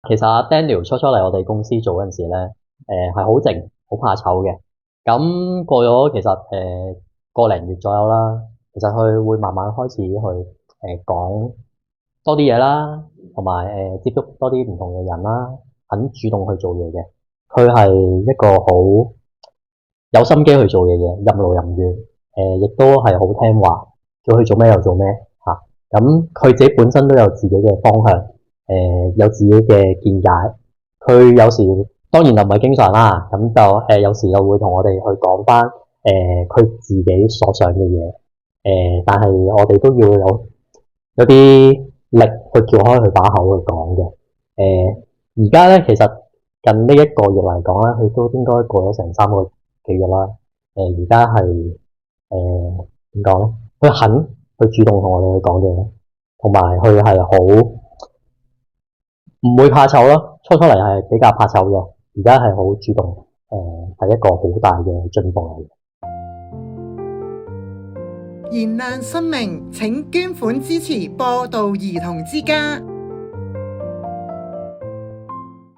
其實阿 Daniel 初初嚟我哋公司做嗰陣時咧，係好靜，好怕醜嘅。咁過咗其實個零月左右啦，其實佢會慢慢開始去講多啲嘢啦，同埋接觸多啲唔同嘅人啦，肯主動去做嘢嘅。佢係一個好有心機去做嘢嘅，任勞任怨，亦都係好聽話，叫佢做咩就做咩嚇。咁佢自己本身都有自己嘅方向，有自己嘅見解。佢有時當然就唔係經常啦，咁就有時又會同我哋去講翻佢自己所想嘅嘢，但係我哋都要有啲力去撬開佢把口去講嘅。而家咧其實近呢一個月嚟講咧，佢都應該過咗成3個幾月啦。而家係點講咧？佢肯去主動同我哋去講嘢，同埋佢係好唔會怕醜咯。初初嚟係比較怕醜嘅，而家係好主動，係一個好大嘅進步嚟嘅。燃亮生命，請捐款支持播道兒童之家。